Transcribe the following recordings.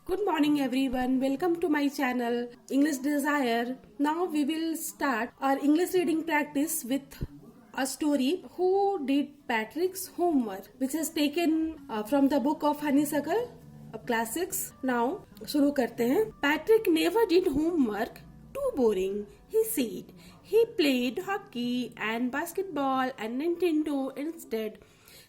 Good morning everyone. Welcome to my channel English Desire. Now we will start our English reading practice with a story Who Did Patrick's Homework, which is taken from the book of Honeysuckle of Classics. Now शुरू करते हैं. Patrick never did homework. Too boring, he said. He played hockey and basketball and Nintendo instead.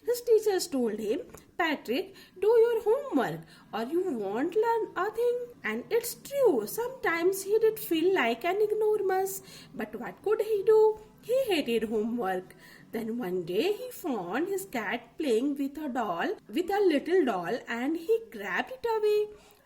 His teachers told him, Patrick, do your homework or you won't learn a thing. And it's true, sometimes he did feel like an ignoramus. But what could he do? He hated homework. Then one day he found his cat playing with a little doll, and he grabbed it away.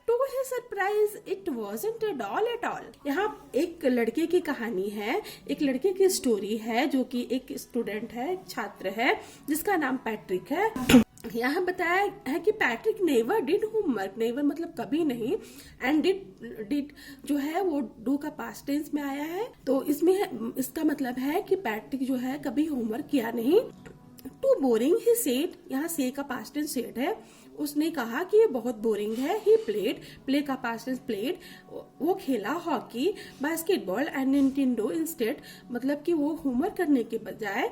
To his surprise, it wasn't a doll at all. यहाँ एक लड़के की कहानी है, एक लड़के की story है जो कि एक स्टूडेंट है, एक छात्र है जिसका नाम पैट्रिक है. यहाँ बताया है कि Patrick never did homework. Never मतलब कभी नहीं, एंड डिड जो है वो डू का पास्ट टेंस में आया है. तो इसमें इसका मतलब है कि पैट्रिक जो है कभी होमवर्क किया नहीं. टू बोरिंग ही सेड, यहाँ से का पास्ट टेंस सेड है. उसने कहा कि ये बहुत बोरिंग है. ही प्लेड, प्ले का पास्ट टेंस प्लेड, वो खेला hockey, basketball and Nintendo instead, मतलब कि वो होमवर्क करने के बजाय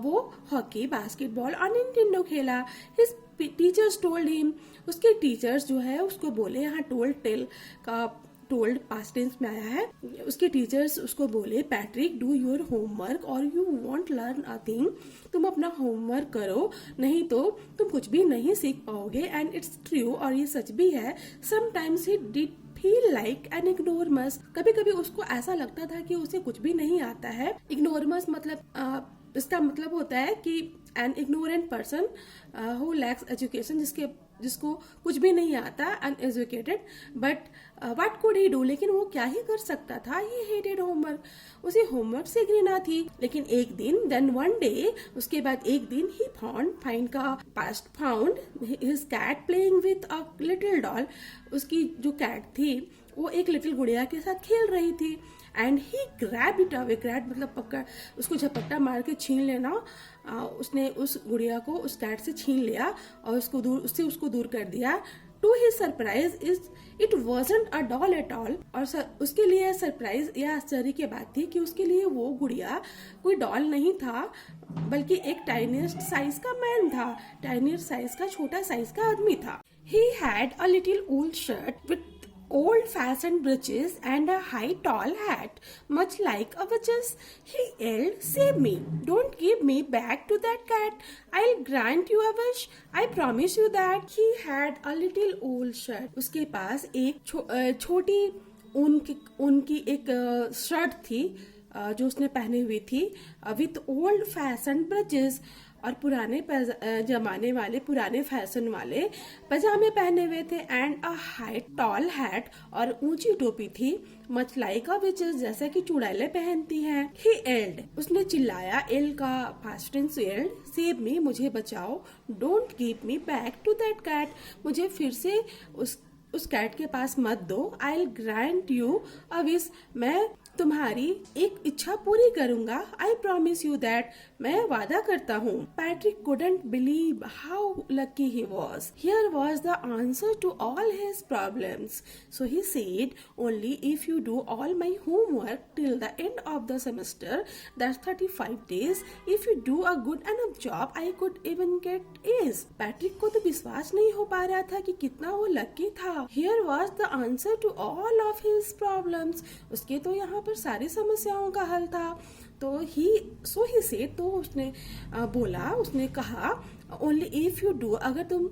वो हॉकी, बास्केटबॉल और निंटेंडो खेला. हिज टीचर्स टोल्ड हिम, उसके टीचर्स जो है उसको बोले, यहाँ टोल्ड टेल का टोल्ड पास्ट टेंस में आया है. उसके टीचर्स उसको बोले, पैट्रिक डू योर होमवर्क और you want learn a thing. तुम अपना होमवर्क करो, नहीं तो तुम कुछ भी नहीं सीख पाओगे. एंड इट्स ट्रू, और ये सच भी है. Sometimes he did feel like an ignoramus. कभी कभी उसको ऐसा लगता था कि उसे कुछ भी नहीं आता है. इग्नोरमस मतलब इसका मतलब होता है कि an ignorant person who lakhs education, जिसको कुछ भी नहीं आता, uneducated. But what could he do, लेकिन वो क्या ही कर सकता था. ही हेटेड होमवर्क, उसे होमवर्क से घृणा थी. लेकिन एक दिन, देन वन डे, उसके बाद एक दिन, ही फाइंड का past found his cat playing with a little doll. उसकी जो कैट थी वो एक लिटिल गुड़िया के साथ खेल रही थी. And he grab it away, grab मतलब पकड़, उसको झपट्टा मार के छीन लेना. उसने उस गुड़िया को उस कैट से छीन लिया और उसको दूर कर दिया. To his surprise it wasn't a doll at all. और उसके लिए सरप्राइज या आश्चर्य की बात थी कि उसके लिए वो गुड़िया कोई डॉल नहीं था, बल्कि एक टाइनीस्ट साइज का मैन था. टाइनीस्ट साइज का, छोटा साइज का आदमी था. He had a little wool shirt with old-fashioned breeches and a high tall hat, much like a witch's. He yelled, "Save me! Don't give me back to that cat. I'll grant you a wish. I promise you that." He had a little wool shirt. उसके पास एक छोटी ऊन की एक shirt थी जो उसने पहनी हुई थी, with old-fashioned breeches, और पुराने जमाने वाले, पुराने फैशन वाले पजामे पहने हुए थे. And a high tall hat, और ऊंची टोपी थी. मच लाइक अ विचेस, जैसा कि चुड़ैलें पहनती हैं. ही एल्ड, उसने चिल्लाया. एल का past tense yelled. Save me, मुझे बचाओ. Don't give me back to that cat, मुझे फिर से उस कैट के पास मत दो. I will grant you a wish, मैं तुम्हारी एक इच्छा पूरी करूंगा. आई प्रॉमिस यू दैट, मैं वादा करता हूँ. Patrick couldn't believe how lucky he was. Here was the answer to all his problems. So he said, only if you do all my homework till the end of the semester, that's 35 days. If you do a good enough job, I could even get A's. Patrick को तो विश्वास नहीं हो पा रहा था कि कितना वो लकी था. Here was the answer to all of his problems. उसके तो यहाँ पर सारी समस्याओं का हल था. तो ही सेड, तो उसने बोला, उसने कहा, ओनली इफ यू डू, अगर तुम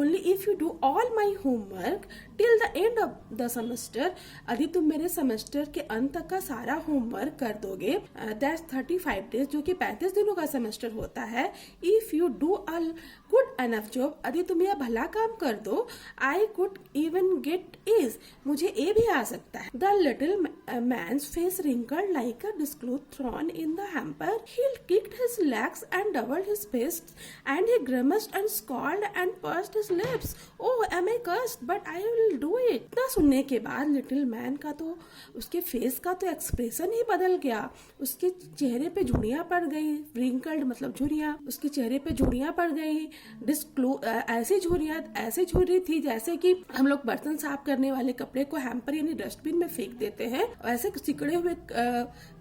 only if you do all my homework till the end of the semester, यदि तुम मेरे सेमेस्टर के अंत तक का सारा होमवर्क कर दोगे, दैट्स 35 days, जो कि 35 दिनों का सेमेस्टर होता है. If you do a good enough job, यदि तुम यह भला काम कर दो, I could even get A's, मुझे ए भी आ सकता है. The little man's face wrinkled like a dishcloth thrown in the hamper. He kicked his legs and doubled his fist, and he grimaced and scowled and pursed his lips. Oh, am I cursed? But I will do it. इतना सुनने के बाद little man का तो, उसके face का तो expression ही बदल गया. उसके चेहरे पे झुर्रियां पड़ गई. रिंकल्ड मतलब झुर्रियां, उसके चेहरे पे झुर्रियां पड़ गई. ऐसी झुर्री थी जैसे कि हम लोग बर्तन साफ करने वाले कपड़े को हैम्पर यानी डस्टबिन में फेंक देते हैं, वैसे सिकड़े हुए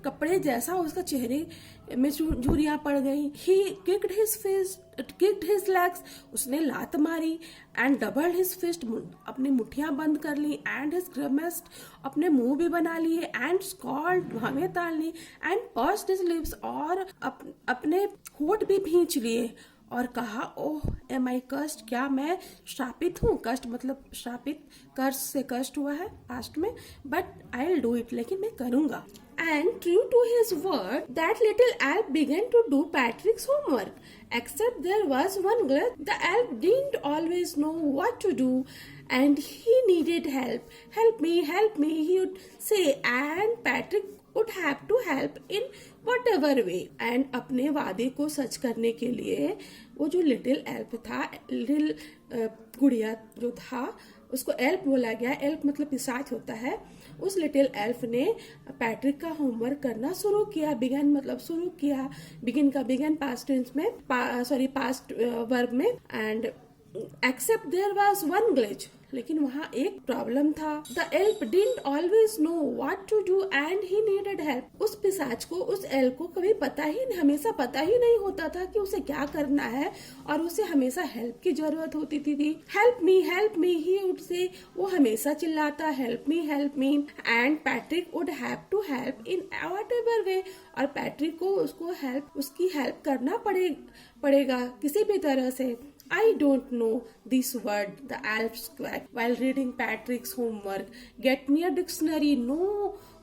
कपड़े जैसा उसका चेहरे में झुर्रियां पड़ गई। He kicked his legs, उसने लात मारी, and doubled his fist, अपनी मुठ्ठियां बंद कर ली, and his grimaced, अपने मुंह भी बना लिए, and scowled, भवें तान ली, and pursed his lips, और अपने होठ भी भींच लिए और कहा, ओह एम आई कस्ट, क्या मैं श्रापित हूँ। कष्ट मतलब श्रापित, कर्ज से कष्ट हुआ है पास्ट में, but I will do it, लेकिन मैं करूंगा। And true to his word, that little elf began to do Patrick's homework. Except there was one glitch. The elf didn't always know what to do, and he needed help. Help me, he would say, and Patrick would have to help in whatever way. And अपने वादे को सच करने के लिए वो जो little elf था, little गुड़िया जो था, उसको एल्फ बोला गया। एल्फ मतलब पिशाच होता है। उस लिटिल एल्फ ने पैट्रिक का होमवर्क करना शुरू किया। बिगन मतलब शुरू किया, बिगिन का बिगन पास्ट टेंस में, पास्ट वर्ब में। And except there was one glitch, लेकिन वहाँ एक प्रॉब्लम था। The elf didn't always know what to do and he needed help. उस पिशाच को, उस एल्फ को कभी हमेशा पता ही नहीं होता था कि उसे क्या करना है, और उसे हमेशा हेल्प की जरूरत होती थी। Help me he would say, वो हमेशा चिल्लाता, help me and Patrick would have to help in whatever way, और पैट्रिक को उसकी हेल्प करना पड़ेगा किसी भी तरह से। I don't know this word, the elf squawked while reading Patrick's homework. Get me a dictionary. No,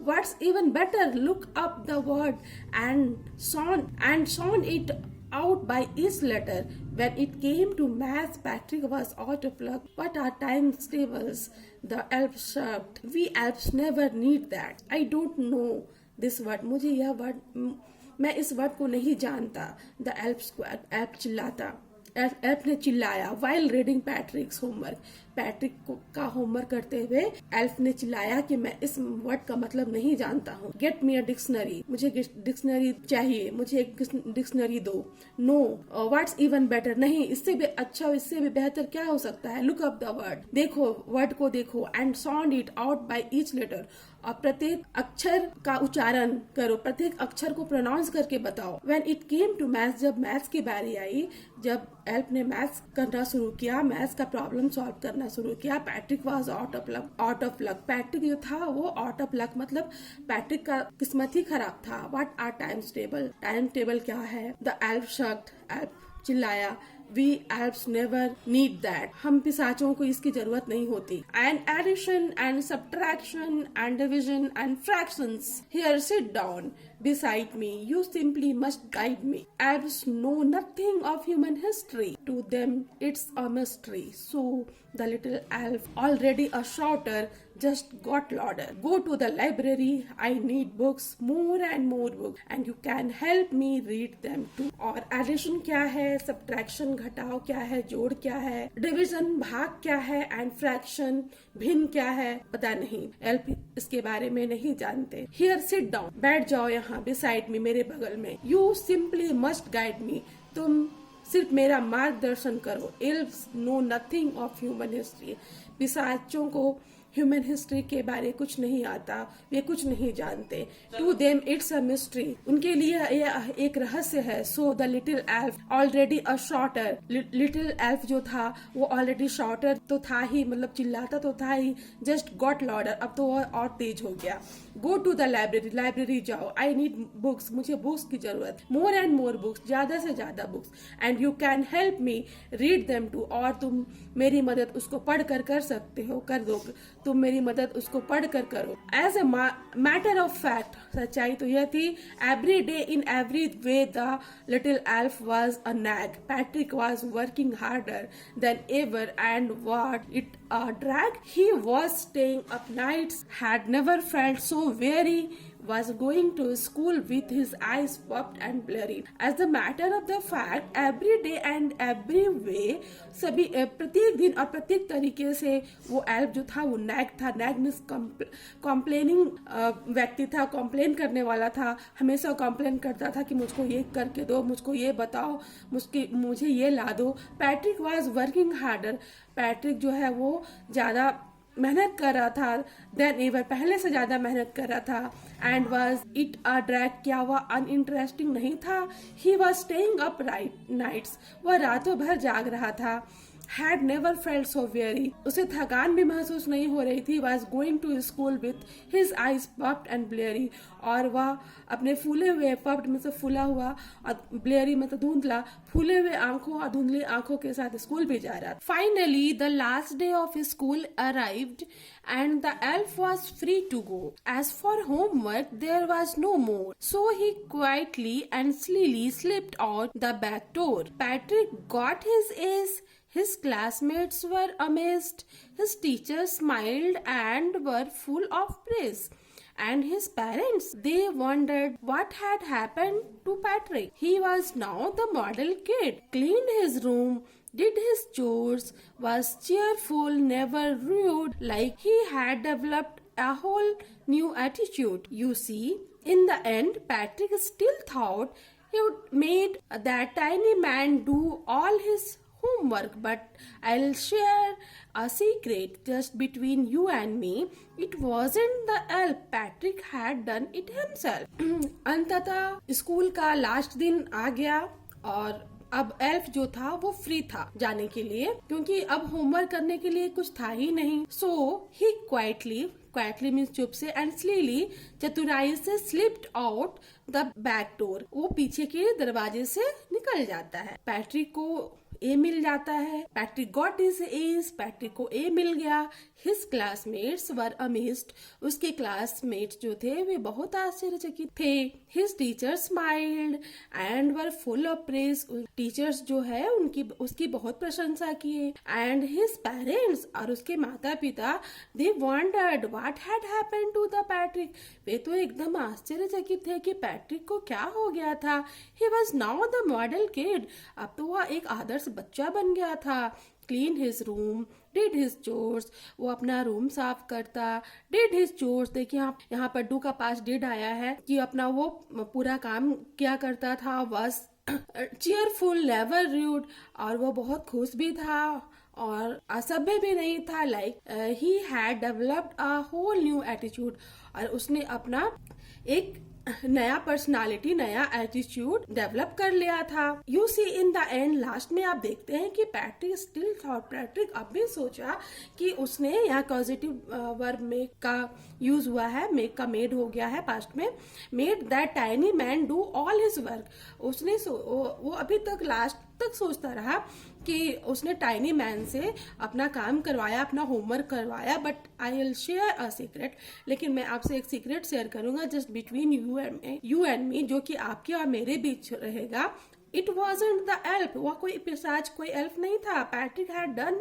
what's even better? Look up the word and sound it out by each letter. When it came to math, Patrick was out of luck. What are times tables? The elf shrugged. We elves never need that. I don't know this word. मुझे यह word, मैं इस word को नहीं जानता। The elf squawked. Elf चिल्लाता, elf ने चिल्लाया। वाइल रीडिंग पैट्रिक्स होमवर्क, पैट्रिक का होमवर्क करते हुए एल्फ ने चिल्लाया कि मैं इस वर्ड का मतलब नहीं जानता हूँ। गेट मी अ डिक्शनरी, मुझे डिक्शनरी चाहिए, मुझे एक डिक्शनरी दो। नो, व्हाट्स इवन बेटर, नहीं इससे भी अच्छा, इससे भी बेहतर क्या हो सकता है। लुक अप द वर्ड, देखो वर्ड को देखो। And sound it out by each letter, और प्रत्येक अक्षर का उच्चारण करो, प्रत्येक अक्षर को प्रोनाउंस करके बताओ। When it came to maths, जब मैथ्स की बारी आई, जब एल्फ ने मैथ्स करना शुरू किया, मैथ्स का प्रॉब्लम सॉल्व करना शुरू किया, Patrick was out of luck. Patrick जो था वो आउट ऑफ लक, मतलब पैट्रिक का किस्मत ही खराब था। What are times table, time table क्या है। द एल्फ शक्ड, एल्फ चिल्लाया। We elves never need that. हम पिशाचों को इसकी जरूरत नहीं होती। And addition and subtraction and division and fractions. Here, sit down beside me. You simply must guide me. Elves know nothing of human history. To them, it's a mystery. So the little elf, already a shouter, just got louder. Go to the library. I need books, more and more books, and you can help me read them too. और addition क्या है, subtraction घटाव क्या है, जोड़ क्या है, division भाग क्या है, एंड फ्रैक्शन भिन्न क्या है, पता नहीं। एल्फ इसके बारे में नहीं जानते। हियर सिट डाउन, बैठ जाओ यहाँ, बिसाइड मी, मेरे बगल में। You simply must guide me, तुम सिर्फ मेरा मार्गदर्शन करो। Elves know nothing of human history, पिशाचों को ह्यूमन हिस्ट्री के बारे कुछ नहीं आता, वे कुछ नहीं जानते। To them it's a mystery, उनके लिए यह एक रहस्य है। So the little elf already a shorter, little elf जो था वो ऑलरेडी शॉटर तो था ही, मतलब चिल्लाता तो था ही, जस्ट गॉट लाउडर, अब तो और तेज हो गया। Go to the library, library जाओ। आई नीड बुक्स, मुझे बुक्स की जरूरत, मोर एंड मोर बुक्स, ज्यादा से ज्यादा books. And you can help me read them too, और तुम मेरी मदद उसको पढ़ कर सकते हो, कर दो, तुम मेरी मदद उसको पढ़ कर करो। As a matter of fact, सच्चाई तो यह थी, every day in every way the little elf was a nag. Patrick was working harder than ever and what it a drag. He was staying up nights, had never felt so very was going to school with his eyes puffed and blurry. As the matter of the fact, every day and every way, सभी प्रत्येक दिन और प्रत्येक तरीके से वो elf जो था वो नैग था. नैग मीन्स कॉम्प्लेनिंग व्यक्ति था, कॉम्प्लेन करने वाला था. हमेशा कॉम्प्लेन करता था कि मुझको ये करके दो, मुझको ये बताओ, मुझे ये ला दो. Patrick was working harder. Patrick जो है वो ज्यादा मेहनत कर रहा था देन एवर, पहले से ज्यादा मेहनत कर रहा था. And was it a drag, क्या वह अनइंटरेस्टिंग नहीं था. He was staying up nights, वह रातों भर जाग रहा था. had never felt so weary, उसे थकान भी महसूस नहीं हो रही थी. was going to school with his eyes puffed and bleary, और वह अपने फूले हुए, puffed मतलब फूला हुआ और bleary मतलब धुंधला, फूले हुए आंखों और धुंधली आंखों के साथ स्कूल भी जा रहा था. Finally the last day of school arrived and the elf was free to go. As for homework there was no more, so he quietly and slowly slipped out the back door. Patrick got his A's. His classmates were amazed. His teachers smiled and were full of praise. And his parents, they wondered what had happened to Patrick. He was now the model kid. Cleaned his room, did his chores, was cheerful, never rude, like he had developed a whole new attitude. You see, in the end, Patrick still thought he would made that tiny man do all his homework, but I'll share a secret just between you and me. It wasn't the elf. Patrick had done it himself. अंततः school का last दिन आ गया और अब elf जो था वो free था जाने के लिए, क्योंकि अब होमवर्क करने के लिए कुछ था ही नहीं. सो ही क्वाइटली मीन्स चुप से, एंड स्लीली चतुराई से, slipped out the back door, वो पीछे के दरवाजे से निकल जाता है. पैट्रिक को ए मिल जाता है. Patrick got his age, Patrick को ए मिल गया. हिज क्लासमेट्स वर अमेज्ड, उसके क्लासमेट्स जो थे वे बहुत आश्चर्यचकित थे. His teachers smiled and were full of praise, teachers जो है उसकी बहुत प्रशंसा किए. एंड हिज पेरेंट्स, और उसके माता पिता, they wondered what had happened to the Patrick, वे तो एकदम आश्चर्यचकित थे कि पैट्रिक को क्या हो गया था. He was now the model kid, अब तो वह एक आदर्श बच्चा बन गया था. Clean his room, did his chores, वो अपना रूम साफ करता. डिड हिज चोर्स, देखिए यहाँ पर डू का पास डिड आया है कि अपना वो पूरा काम किया करता था. वॉज चीयरफुल, नेवर रूड, और वो बहुत खुश भी था और असभ्य भी नहीं था. Like he had developed a whole new attitude, और उसने अपना एक नया पर्सनालिटी, नया एटीट्यूड डेवलप कर लिया था. You see in the end, last में आप देखते हैं कि पैट्रिक स्टिल थॉट, पैट्रिक अब भी सोचा कि उसने यहाँ पॉजिटिव वर्ब मेक का यूज हुआ है, मेक का मेड हो गया है पास्ट में. Made that tiny man do all his work, उसने वो अभी तक लास्ट तक सोचता रहा कि उसने टाइनी मैन से अपना काम करवाया, अपना होमवर्क करवाया. But I will share a secret, लेकिन मैं आपसे एक सीक्रेट शेयर करूंगा just between you and me, जो कि आपके और मेरे बीच रहेगा. इट वॉजंट द एल्फ, वह कोई पिशाच, कोई एल्फ नहीं था. Patrick had done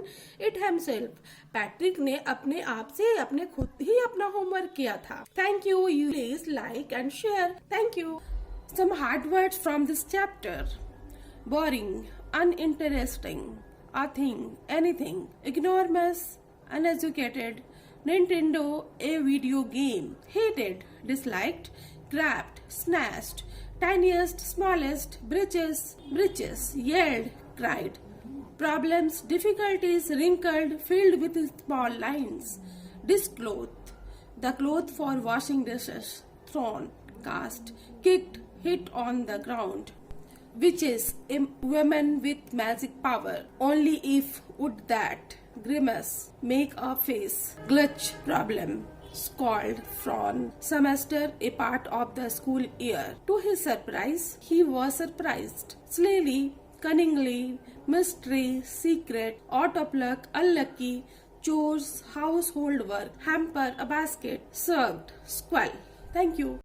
it himself, Patrick ने अपने आप से, अपने खुद ही अपना होमवर्क किया था. Thank you. You please like and share. Thank you. Some hard words from this chapter. Boring, uninteresting, a thing, anything, enormous, uneducated, Nintendo, a video game, hated, disliked, grabbed, snatched, tiniest, smallest, breeches, yelled, cried, problems, difficulties, wrinkled, filled with small lines, discloth, the cloth for washing dishes, thrown, cast, kicked, hit on the ground. Witches, a woman with magic power, only if would that grimace, make a face, glitch, problem, scold, frown, semester, a part of the school year. To his surprise, he was surprised. Slowly, cunningly, mystery, secret, out of luck, unlucky, chores, household work, hamper, a basket, served, squall. Thank you.